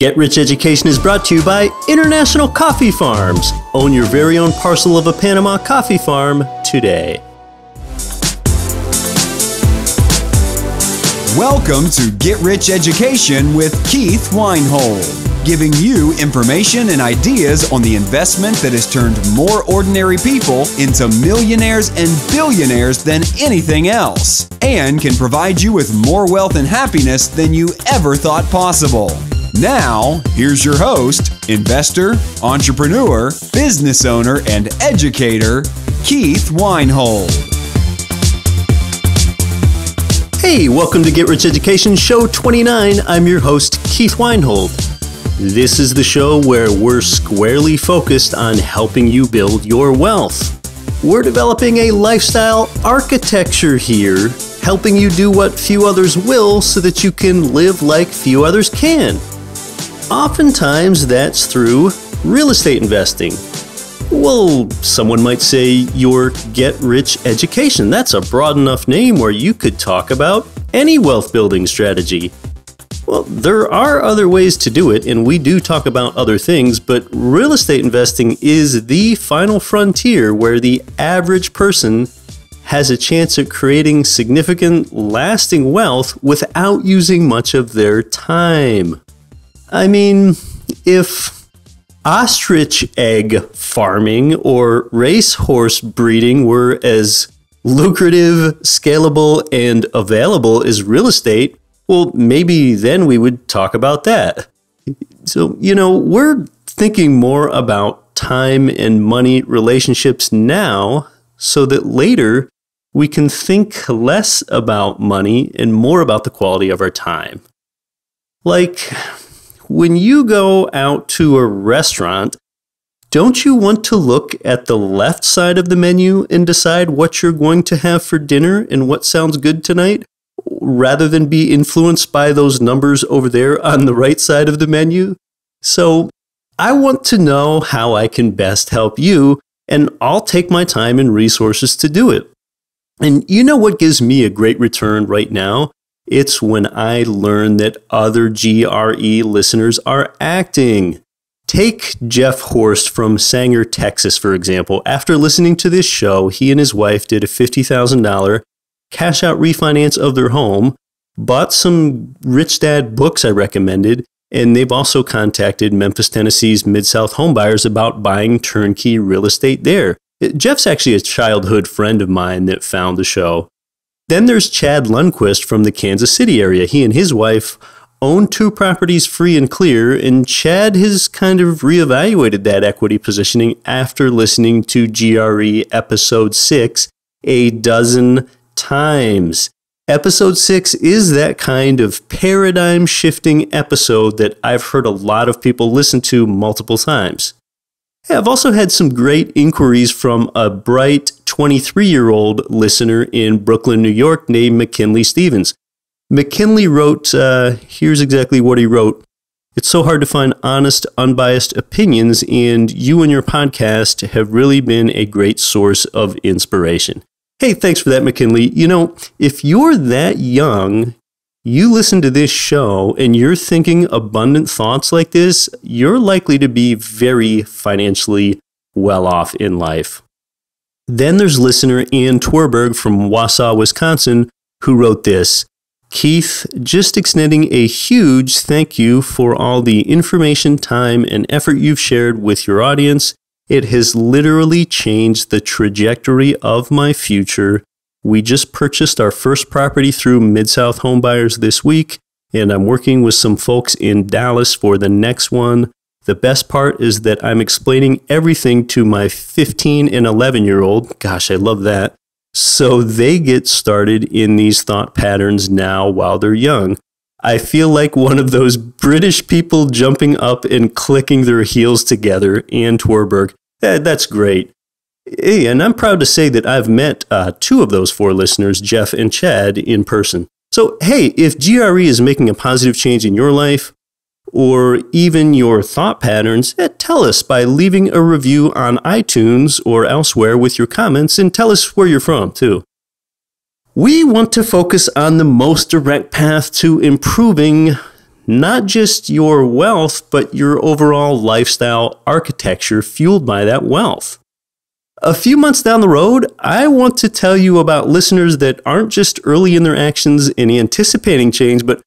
Get Rich Education is brought to you by International Coffee Farms. Own your very own parcel of a Panama coffee farm today. Welcome to Get Rich Education with Keith Weinhold, giving you information and ideas on the investment that has turned more ordinary people into millionaires and billionaires than anything else, and can provide you with more wealth and happiness than you ever thought possible. Now, here's your host, investor, entrepreneur, business owner, and educator, Keith Weinhold. Hey, welcome to Get Rich Education, Show 29. I'm your host, Keith Weinhold. This is the show where we're squarely focused on helping you build your wealth. We're developing a lifestyle architecture here, helping you do what few others will so that you can live like few others can. Oftentimes, that's through real estate investing. Well, someone might say your Get Rich Education. That's a broad enough name where you could talk about any wealth building strategy. Well, there are other ways to do it, and we do talk about other things, but real estate investing is the final frontier where the average person has a chance at creating significant, lasting wealth without using much of their time. I mean, if ostrich egg farming or racehorse breeding were as lucrative, scalable, and available as real estate, well, maybe then we would talk about that. So, we're thinking more about time and money relationships now so that later we can think less about money and more about the quality of our time. Like, when you go out to a restaurant, don't you want to look at the left side of the menu and decide what you're going to have for dinner and what sounds good tonight, rather than be influenced by those numbers over there on the right side of the menu? So I want to know how I can best help you, and I'll take my time and resources to do it. And you know what gives me a great return right now? It's when I learn that other GRE listeners are acting. Take Jeff Horst from Sanger, Texas, for example. After listening to this show, he and his wife did a $50,000 cash-out refinance of their home, bought some Rich Dad books I recommended, and they've also contacted Memphis, Tennessee's Mid-South homebuyers about buying turnkey real estate there. Jeff's actually a childhood friend of mine that found the show. Then there's Chad Lundquist from the Kansas City area. He and his wife own 2 properties free and clear, and Chad has kind of reevaluated that equity positioning after listening to GRE Episode 6 a dozen times. Episode 6 is that kind of paradigm-shifting episode that I've heard a lot of people listen to multiple times. Hey, I've also had some great inquiries from a bright 23-year-old listener in Brooklyn, New York named McKinley Stevens. McKinley wrote, here's exactly what he wrote. It's so hard to find honest, unbiased opinions, and you and your podcast have really been a great source of inspiration. Hey, thanks for that, McKinley. If you're that young, you listen to this show and you're thinking abundant thoughts like this, you're likely to be very financially well off in life. Then there's listener Ann Twerberg from Wausau, Wisconsin, who wrote this. Keith, just extending a huge thank you for all the information, time, and effort you've shared with your audience. It has literally changed the trajectory of my future. We just purchased our first property through Mid-South homebuyers this week, and I'm working with some folks in Dallas for the next one. The best part is that I'm explaining everything to my 15 and 11-year-old. Gosh, I love that. So they get started in these thought patterns now while they're young. I feel like one of those British people jumping up and clicking their heels together. Ann Twerberg. That's great. Hey, and I'm proud to say that I've met 2 of those 4 listeners, Jeff and Chad, in person. So, hey, if GRE is making a positive change in your life, or even your thought patterns, tell us by leaving a review on iTunes or elsewhere with your comments, and tell us where you're from, too. We want to focus on the most direct path to improving not just your wealth, but your overall lifestyle architecture fueled by that wealth. A few months down the road, I want to tell you about listeners that aren't just early in their actions and anticipating change, but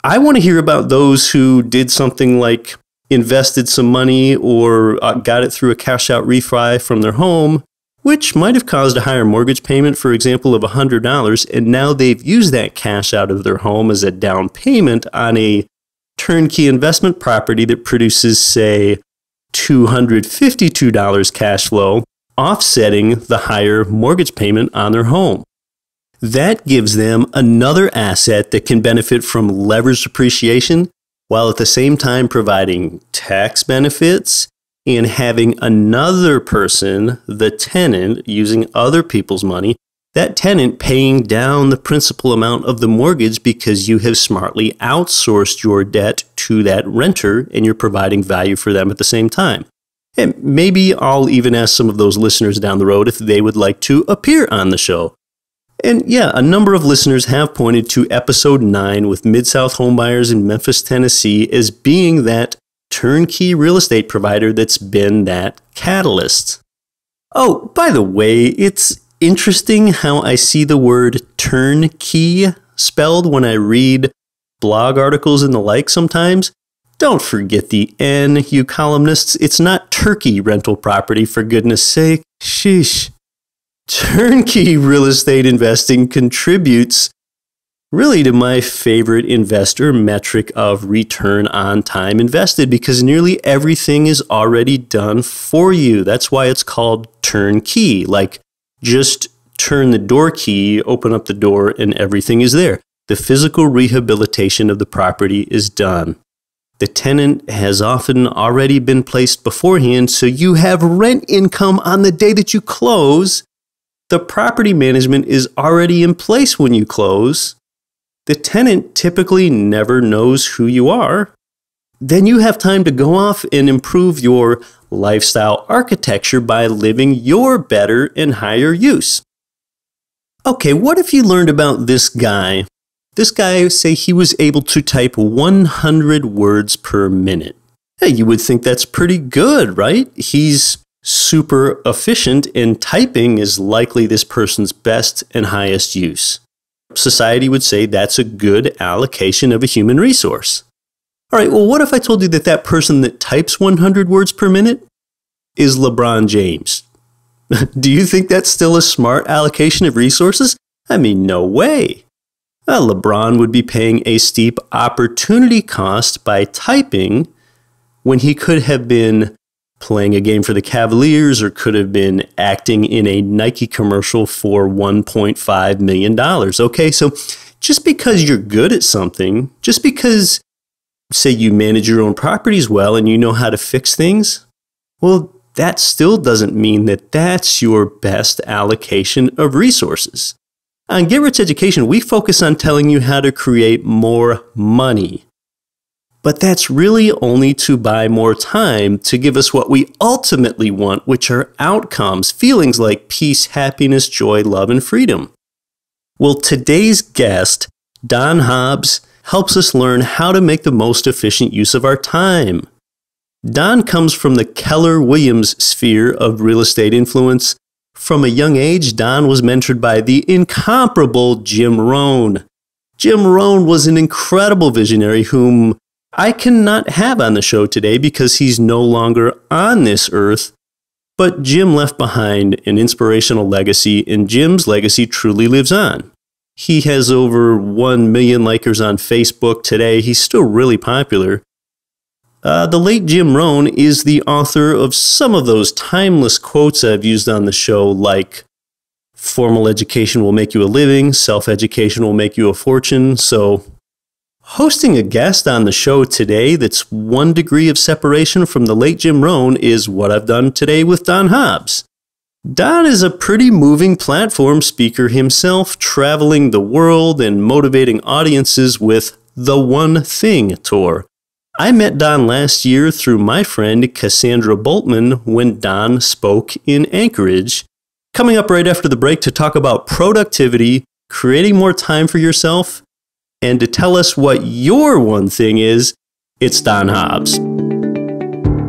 I want to hear about those who did something like invested some money or got it through a cash out refi from their home, which might have caused a higher mortgage payment, for example, of $100, and now they've used that cash out of their home as a down payment on a turnkey investment property that produces, say, $252 cash flow, offsetting the higher mortgage payment on their home. That gives them another asset that can benefit from leveraged appreciation, while at the same time providing tax benefits and having another person, the tenant, using other people's money, that tenant paying down the principal amount of the mortgage because you have smartly outsourced your debt to that renter and you're providing value for them at the same time. And maybe I'll even ask some of those listeners down the road if they would like to appear on the show. And yeah, a number of listeners have pointed to episode 9 with Mid-South homebuyers in Memphis, Tennessee as being that turnkey real estate provider that's been that catalyst. Oh, by the way, it's interesting how I see the word turnkey spelled when I read blog articles and the like sometimes. Don't forget the N, you columnists. It's not turkey rental property, for goodness sake. Sheesh. Turnkey real estate investing contributes really to my favorite investor metric of return on time invested, because nearly everything is already done for you. That's why it's called turnkey. Like, just turn the door key, open up the door, and everything is there. The physical rehabilitation of the property is done. The tenant has often already been placed beforehand, so you have rent income on the day that you close. The property management is already in place when you close. The tenant typically never knows who you are. Then you have time to go off and improve your lifestyle architecture by living your better and higher use. Okay, what if you learned about this guy? This guy, say he was able to type 100 words per minute. Hey, you would think that's pretty good, right? He's super efficient, and typing is likely this person's best and highest use. Society would say that's a good allocation of a human resource. All right, well, what if I told you that that person that types 100 words per minute is LeBron James? Do you think that's still a smart allocation of resources? I mean, no way. LeBron would be paying a steep opportunity cost by typing when he could have been playing a game for the Cavaliers or could have been acting in a Nike commercial for $1.5 million. Okay, so just because you're good at something, just because, say, you manage your own properties well and you know how to fix things, well, that still doesn't mean that that's your best allocation of resources. On Get Rich Education, we focus on telling you how to create more money. But that's really only to buy more time to give us what we ultimately want, which are outcomes, feelings like peace, happiness, joy, love, and freedom. Well, today's guest, Don Hobbs, helps us learn how to make the most efficient use of our time. Don comes from the Keller Williams sphere of real estate influence. From a young age, Don was mentored by the incomparable Jim Rohn. Jim Rohn was an incredible visionary whom I cannot have on the show today because he's no longer on this earth, but Jim left behind an inspirational legacy, and Jim's legacy truly lives on. He has over 1 million likers on Facebook today. He's still really popular. The late Jim Rohn is the author of some of those timeless quotes I've used on the show, like, formal education will make you a living, self-education will make you a fortune. So hosting a guest on the show today that's 1 degree of separation from the late Jim Rohn is what I've done today with Don Hobbs. Don is a pretty moving platform speaker himself, traveling the world and motivating audiences with the One Thing tour. I met Don last year through my friend Kassandra Boltman when Don spoke in Anchorage. Coming up right after the break to talk about productivity, creating more time for yourself, And to tell us what your one thing is, it's Don Hobbs.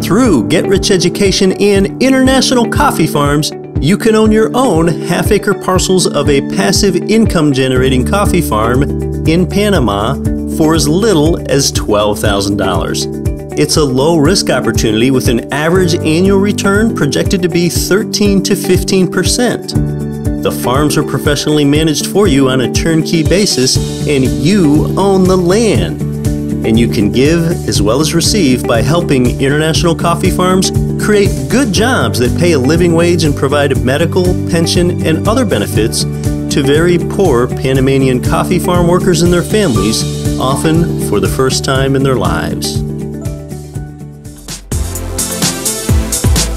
Through Get Rich Education and International Coffee Farms, you can own your own half-acre parcels of a passive income-generating coffee farm in Panama for as little as $12,000. It's a low-risk opportunity with an average annual return projected to be 13 to 15%. The farms are professionally managed for you on a turnkey basis, and you own the land. And you can give as well as receive by helping International Coffee Farms create good jobs that pay a living wage and provide medical, pension, and other benefits to very poor Panamanian coffee farm workers and their families, often for the first time in their lives.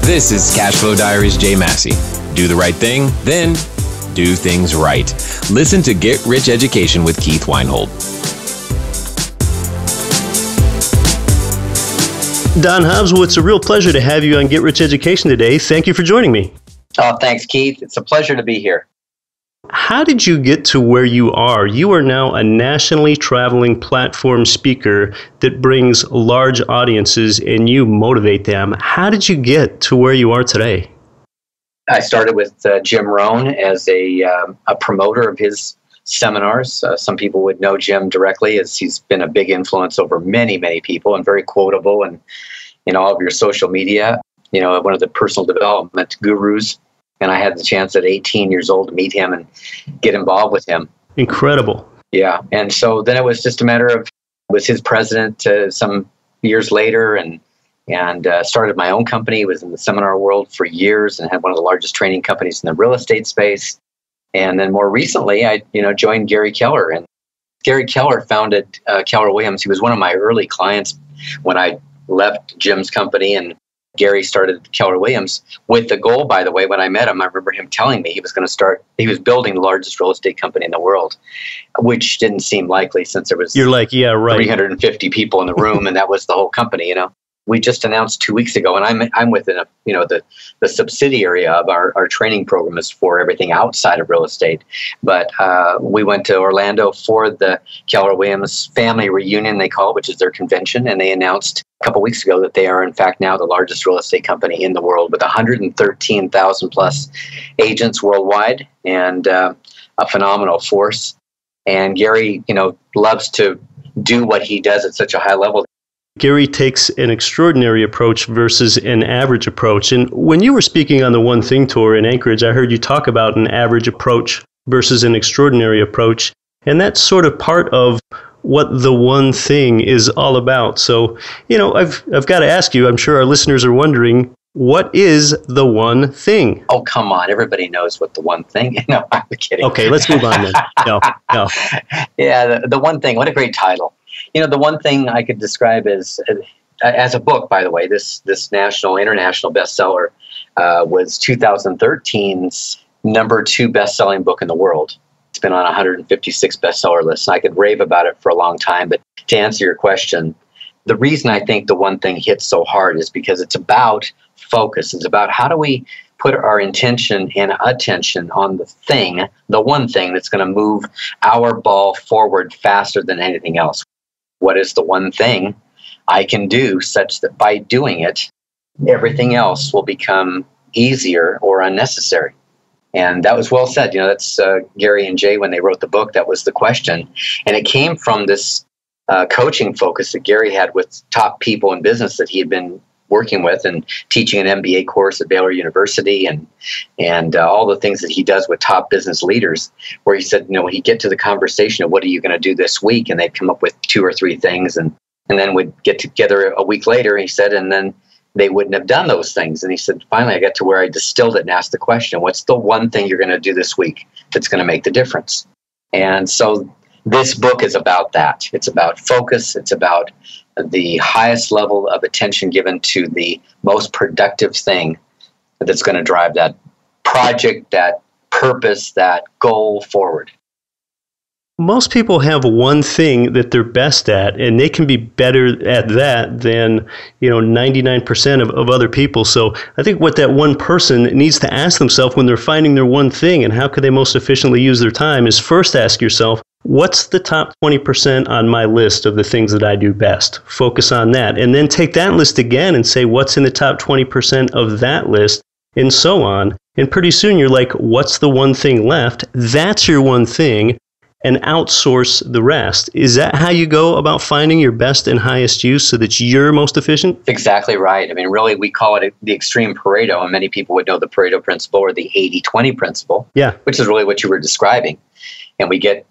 This is Cashflow Diaries Jay Massey. Do the right thing, then do things right. Listen to Get Rich Education with Keith Weinhold. Don Hobbs, well, it's a real pleasure to have you on Get Rich Education today. Thank you for joining me. Oh, thanks, Keith. It's a pleasure to be here. How did you get to where you are? You are now a nationally traveling platform speaker that brings large audiences and you motivate them. How did you get to where you are today? I started with Jim Rohn as a promoter of his seminars. Some people would know Jim directly as he's been a big influence over many, many people and very quotable and in all of your social media, one of the personal development gurus. And I had the chance at 18 years old to meet him and get involved with him. Incredible. Yeah. And so then it was just a matter of, was his president some years later and started my own company, was in the seminar world for years and had one of the largest training companies in the real estate space. And then more recently, I joined Gary Keller. And Gary Keller founded Keller Williams. He was one of my early clients when I left Jim's company, and Gary started Keller Williams with the goal, by the way, when I met him, I remember him telling me he was building the largest real estate company in the world, which didn't seem likely since there was 350 people in the room, and that was the whole company, We just announced 2 weeks ago, and I'm within the subsidiary of our training program is for everything outside of real estate. But we went to Orlando for the Keller Williams family reunion, they call it, which is their convention, and they announced a couple weeks ago that they are in fact now the largest real estate company in the world with 113,000 plus agents worldwide and a phenomenal force. And Gary, loves to do what he does at such a high level. Gary takes an extraordinary approach versus an average approach. And when you were speaking on the One Thing Tour in Anchorage, I heard you talk about an average approach versus an extraordinary approach. And that's sort of part of what the one thing is all about. So, I've got to ask you, I'm sure our listeners are wondering, what is the one thing? Oh, come on. Everybody knows what the one thing is. No, I'm kidding. Okay, let's move on then. No. Yeah, the one thing. What a great title. The one thing I could describe as a book, by the way, this international bestseller was 2013's number 2 best-selling book in the world. It's been on 156 bestseller lists, and I could rave about it for a long time. But to answer your question, the reason I think the one thing hits so hard is because it's about focus. It's about how do we put our intention and attention on the one thing that's going to move our ball forward faster than anything else. What is the one thing I can do such that by doing it, everything else will become easier or unnecessary? And that was well said. That's Gary and Jay, when they wrote the book, that was the question. And it came from this coaching focus that Gary had with top people in business that he had been working with and teaching an MBA course at Baylor University and all the things that he does with top business leaders, where he said, when he'd get to the conversation of what are you going to do this week? And they'd come up with 2 or 3 things and then we'd get together a week later, he said, and then they wouldn't have done those things. And he said, finally, I got to where I distilled it and asked the question, what's the one thing you're going to do this week that's going to make the difference? And so this book is about that. It's about focus. It's about the highest level of attention given to the most productive thing that's going to drive that project, that purpose, that goal forward. Most people have one thing that they're best at, and they can be better at that than 99% of other people. So I think what that one person needs to ask themselves when they're finding their one thing and how could they most efficiently use their time is first ask yourself, what's the top 20% on my list of the things that I do best? Focus on that. And then take that list again and say, what's in the top 20% of that list? And so on. And pretty soon you're like, what's the one thing left? That's your one thing. And outsource the rest. Is that how you go about finding your best and highest use so that you're most efficient? Exactly right. I mean, really, we call it the extreme Pareto, and many people would know the Pareto principle or the 80-20 principle, which is really what you were describing. And we get,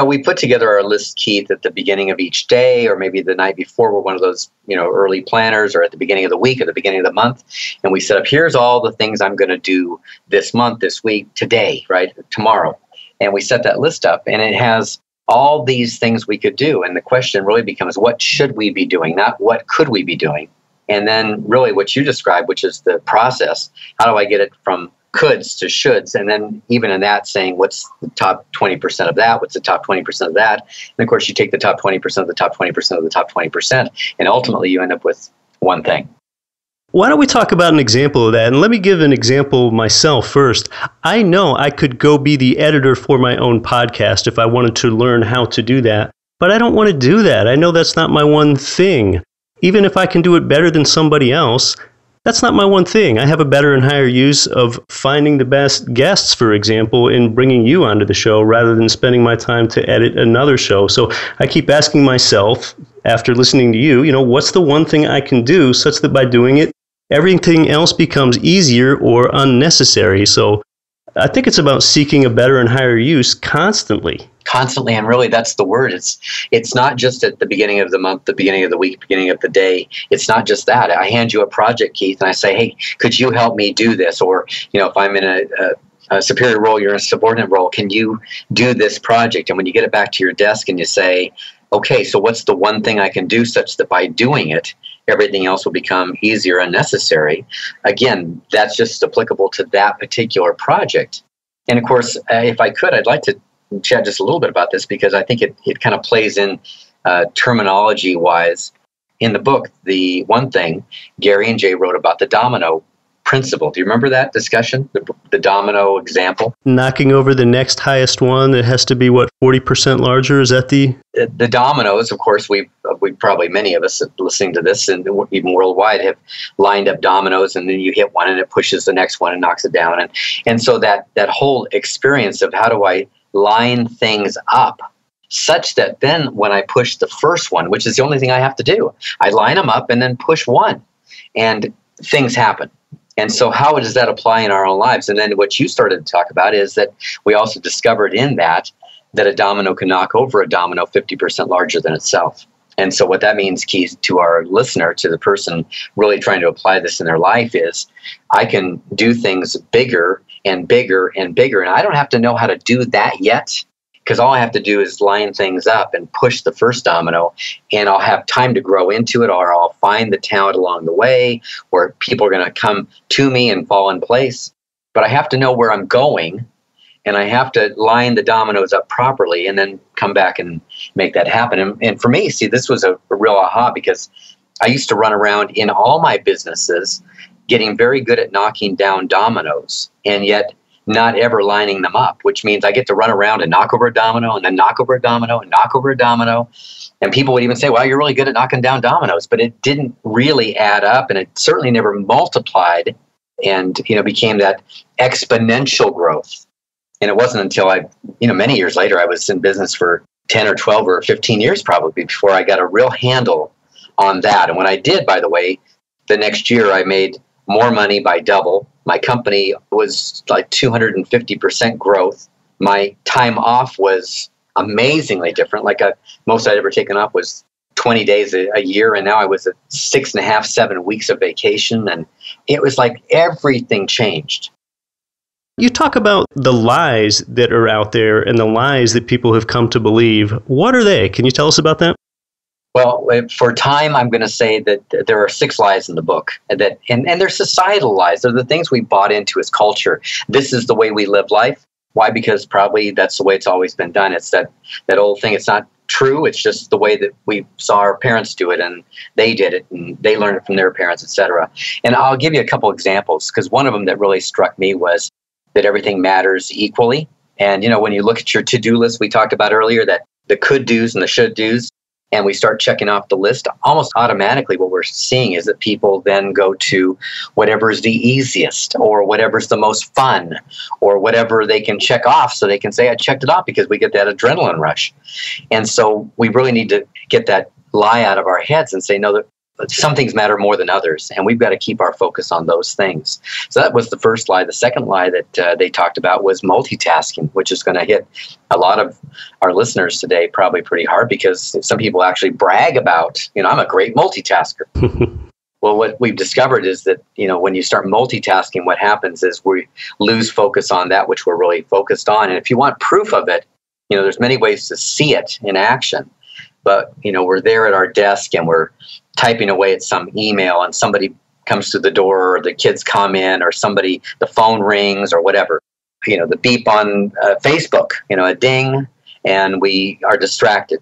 we put together our list, Keith, at the beginning of each day, or maybe the night before. We're one of those, early planners, or at the beginning of the week, or the beginning of the month. And we set up, here's all the things I'm going to do this month, this week, today, right, tomorrow. And we set that list up, and it has all these things we could do. And the question really becomes, what should we be doing, not what could we be doing? And then really what you described, which is the process, how do I get it from coulds to shoulds? And then even in that saying, what's the top 20% of that? What's the top 20% of that? And of course, you take the top 20% of the top 20% of the top 20%, and ultimately you end up with one thing. Why don't we talk about an example of that? And let me give an example myself first. I know I could go be the editor for my own podcast if I wanted to learn how to do that, but I don't want to do that. I know that's not my one thing. Even if I can do it better than somebody else, that's not my one thing. I have a better and higher use of finding the best guests, for example, and bringing you onto the show rather than spending my time to edit another show. So I keep asking myself, after listening to you, what's the one thing I can do such that by doing it, everything else becomes easier or unnecessary. So I think it's about seeking a better and higher use constantly. Constantly, and really that's the word. It's not just at the beginning of the month, the beginning of the week, beginning of the day. It's not just that. I hand you a project, Keith, and I say, hey, could you help me do this? Or, if I'm in a superior role, you're in a subordinate role, can you do this project? And when you get it back to your desk and you say, okay, so what's the one thing I can do such that by doing it, everything else will become easier and necessary? Again, that's just applicable to that particular project. And of course, if I could, I'd like to chat just a little bit about this because I think it kind of plays in terminology-wise. In the book, the one thing, Gary and Jay wrote about the domino principle. Do you remember that discussion, the domino example? Knocking over the next highest one that has to be, 40% larger? Is that the dominoes? Of course, we probably, many of us listening to this and even worldwide, have lined up dominoes, and then you hit one and it pushes the next one and knocks it down. And so that whole experience of how do I line things up such that then when I push the first one, which is the only thing I have to do, I line them up and then push one, and things happen. And so how does that apply in our own lives? And then what you started to talk about is that we also discovered in that a domino can knock over a domino 50% larger than itself. And so what that means, Keith, to our listener, to the person really trying to apply this in their life, is I can do things bigger and bigger and bigger. And I don't have to know how to do that yet, because all I have to do is line things up and push the first domino, and I'll have time to grow into it, or I'll find the talent along the way where people are going to come to me and fall in place. But I have to know where I'm going, and I have to line the dominoes up properly and then come back and make that happen. And for me, see, this was a real aha, because I used to run around in all my businesses getting very good at knocking down dominoes, and yet not ever lining them up, which means I get to run around and knock over a domino and then knock over a domino and knock over a domino. And people would even say, well, you're really good at knocking down dominoes, but it didn't really add up, and it certainly never multiplied and, became that exponential growth. And it wasn't until many years later, I was in business for 10 or 12 or 15 years probably before I got a real handle on that. And when I did, by the way, the next year I made more money by double. My company was like 250% growth. My time off was amazingly different. Like most I'd ever taken off was 20 days a year, and now I was at 6.5, 7 weeks of vacation, and it was like everything changed. You talk about the lies that are out there and the lies that people have come to believe. What are they? Can you tell us about that? Well, for time, I'm going to say that there are 6 lies in the book, and they're societal lies. They're the things we bought into as culture. This is the way we live life. Why? Because probably that's the way it's always been done. It's that old thing. It's not true. It's just the way that we saw our parents do it, and they did it, and they learned it from their parents, etc. And I'll give you a couple examples, because one of them that really struck me was that everything matters equally. And, when you look at your to-do list, we talked about earlier, that the could-dos and the should-dos, and we start checking off the list, almost automatically what we're seeing is that people then go to whatever is the easiest or whatever's the most fun or whatever they can check off so they can say, I checked it off, because we get that adrenaline rush. And so we really need to get that lie out of our heads and say, no, that some things matter more than others, and we've got to keep our focus on those things. So that was the first lie. The second lie that they talked about was multitasking, which is going to hit a lot of our listeners today probably pretty hard, because some people actually brag about, I'm a great multitasker. Well, what we've discovered is that, when you start multitasking, what happens is we lose focus on that which we're really focused on. And if you want proof of it, there's many ways to see it in action. But, we're there at our desk and we're typing away at some email, and somebody comes to the door, or the kids come in, or the phone rings or whatever. The beep on Facebook, a ding, and we are distracted.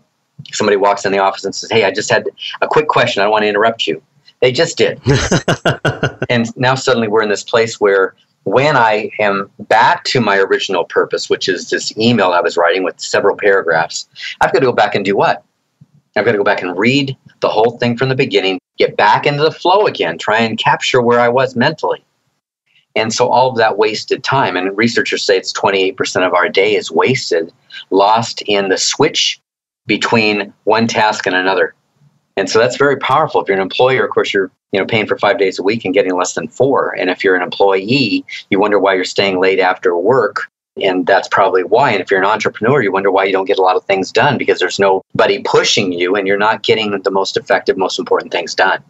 Somebody walks in the office and says, hey, I just had a quick question. I don't want to interrupt you. They just did. And now suddenly we're in this place where, when I am back to my original purpose, which is this email I was writing with several paragraphs, I've got to go back and do what? I've got to go back and read the whole thing from the beginning, get back into the flow again, try and capture where I was mentally. And so all of that wasted time, and researchers say it's 28% of our day is wasted, lost in the switch between one task and another. And so that's very powerful. If you're an employer, of course, you're paying for 5 days a week and getting less than 4. And if you're an employee, you wonder why you're staying late after work. And that's probably why. And if you're an entrepreneur, you wonder why you don't get a lot of things done, because there's nobody pushing you and you're not getting the most effective, most important things done.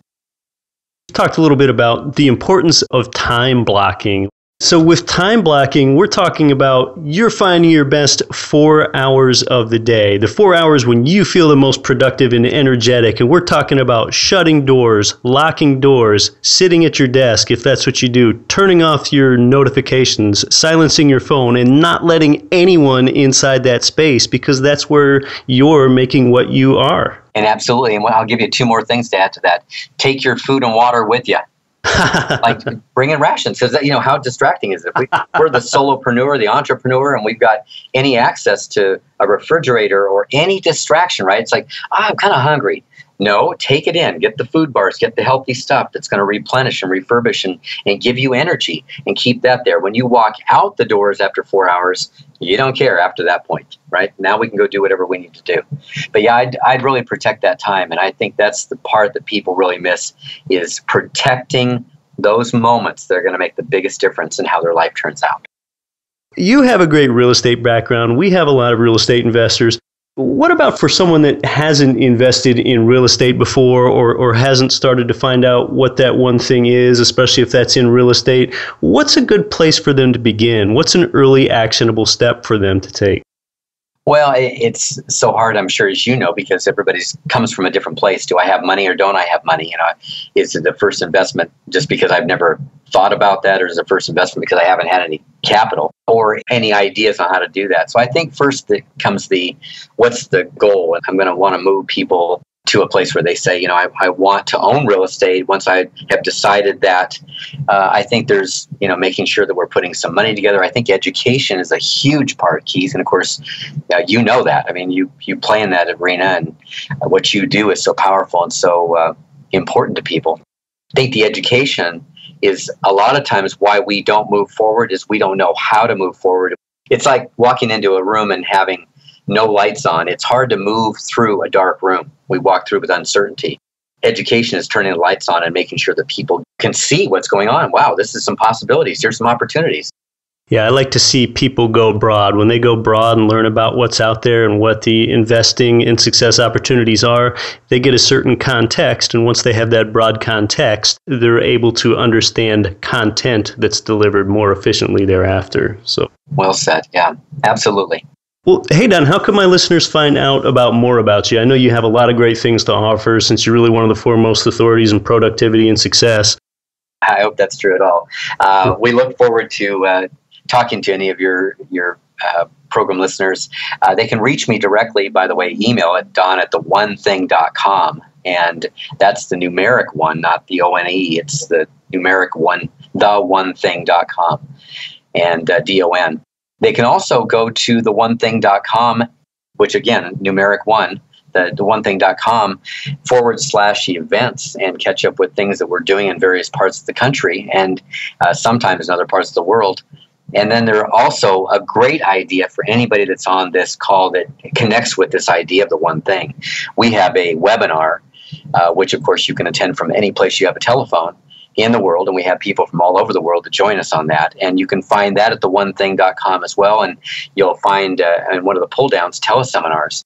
Talked a little bit about the importance of time blocking. So with time blocking, we're talking about you're finding your best 4 hours of the day, the 4 hours when you feel the most productive and energetic. And we're talking about shutting doors, locking doors, sitting at your desk, if that's what you do, turning off your notifications, silencing your phone, and not letting anyone inside that space, because that's where you're making what you are. And absolutely. And I'll give you 2 more things to add to that. Take your food and water with you. Like, bring in rations, because how distracting is it? We're the solopreneur, the entrepreneur, and we've got any access to a refrigerator or any distraction, right? It's like, I'm kind of hungry. No, take it in. Get the food bars. Get the healthy stuff that's going to replenish and refurbish and give you energy, and keep that there. When you walk out the doors after 4 hours, you don't care after that point, right? Now we can go do whatever we need to do. But yeah, I'd really protect that time. And I think that's the part that people really miss, is protecting those moments that are going to make the biggest difference in how their life turns out. You have a great real estate background. We have a lot of real estate investors. What about for someone that hasn't invested in real estate before, or hasn't started to find out what that one thing is, especially if that's in real estate? What's a good place for them to begin? What's an early actionable step for them to take? Well, it's so hard, I'm sure, as you know, because everybody comes from a different place. Do I have money or don't I have money? Is it the first investment just because I've never thought about that, or is it the first investment because I haven't had any capital or any ideas on how to do that? So I think first comes what's the goal? And I'm going to want to move people to a place where they say, I want to own real estate. Once I have decided that, I think there's, making sure that we're putting some money together. I think education is a huge part, Keith. And of course, you know that. I mean, you play in that arena, and what you do is so powerful and so important to people. I think the education is a lot of times why we don't move forward, is we don't know how to move forward. It's like walking into a room and having no lights on. It's hard to move through a dark room. We walk through with uncertainty. Education is turning the lights on and making sure that people can see what's going on. Wow, this is some possibilities. Here's some opportunities. Yeah, I like to see people go broad. When they go broad and learn about what's out there and what the investing and success opportunities are, they get a certain context. And once they have that broad context, they're able to understand content that's delivered more efficiently thereafter. So, well said. Yeah, absolutely. Well, hey, Don, how can my listeners find out more about you? I know you have a lot of great things to offer, since you're really one of the foremost authorities in productivity and success. I hope that's true at all. We look forward to talking to any of your program listeners. They can reach me directly, by the way, email at don@theonething.com. And that's the numeric one, not the O-N-E. It's the numeric one, theonething.com, and D-O-N. They can also go to theonething.com, which again, numeric 1, the onething.com /events, and catch up with things that we're doing in various parts of the country and sometimes in other parts of the world. And then there are also a great idea for anybody that's on this call that connects with this idea of the one thing. We have a webinar, which of course you can attend from any place you have a telephone in the world, and we have people from all over the world to join us on that. And you can find that at theonething.com as well, and you'll find in one of the pull downs teleseminars.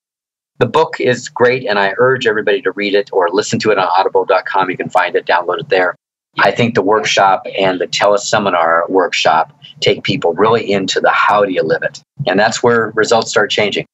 The book is great, and I urge everybody to read it or listen to it on audible.com. You can find it, download it there. I think the workshop and the teleseminar workshop take people really into the how do you live it. And that's where results start changing.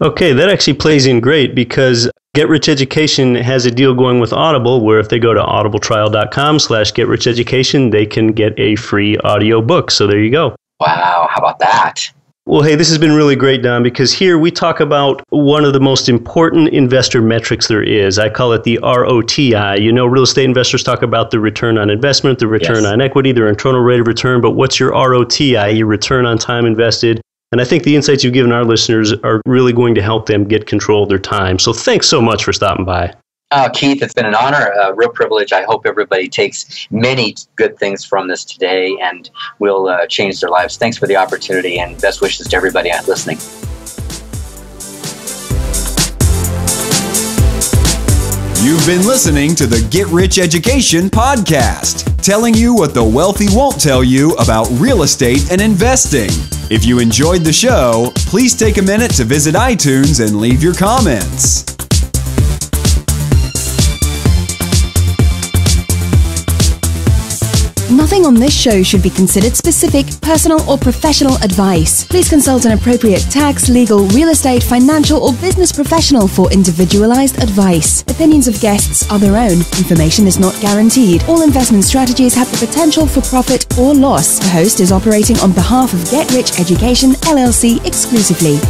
Okay, that actually plays in great because Get Rich Education has a deal going with Audible where if they go to audibletrial.com/getricheducation, they can get a free audio book. So there you go. Wow, how about that? Well, hey, this has been really great, Don, because here we talk about one of the most important investor metrics there is. I call it the ROTI. You know, real estate investors talk about the return on investment, the return on equity, their internal rate of return, but what's your ROTI, your return on time invested? And I think the insights you've given our listeners are really going to help them get control of their time. So thanks so much for stopping by. Keith, it's been an honor, a real privilege. I hope everybody takes many good things from this today and will change their lives. Thanks for the opportunity, and best wishes to everybody listening. You've been listening to the Get Rich Education podcast, telling you what the wealthy won't tell you about real estate and investing. If you enjoyed the show, please take a minute to visit iTunes and leave your comments. Nothing on this show should be considered specific, personal, or professional advice. Please consult an appropriate tax, legal, real estate, financial, or business professional for individualized advice. Opinions of guests are their own. Information is not guaranteed. All investment strategies have the potential for profit or loss. The host is operating on behalf of Get Rich Education, LLC exclusively.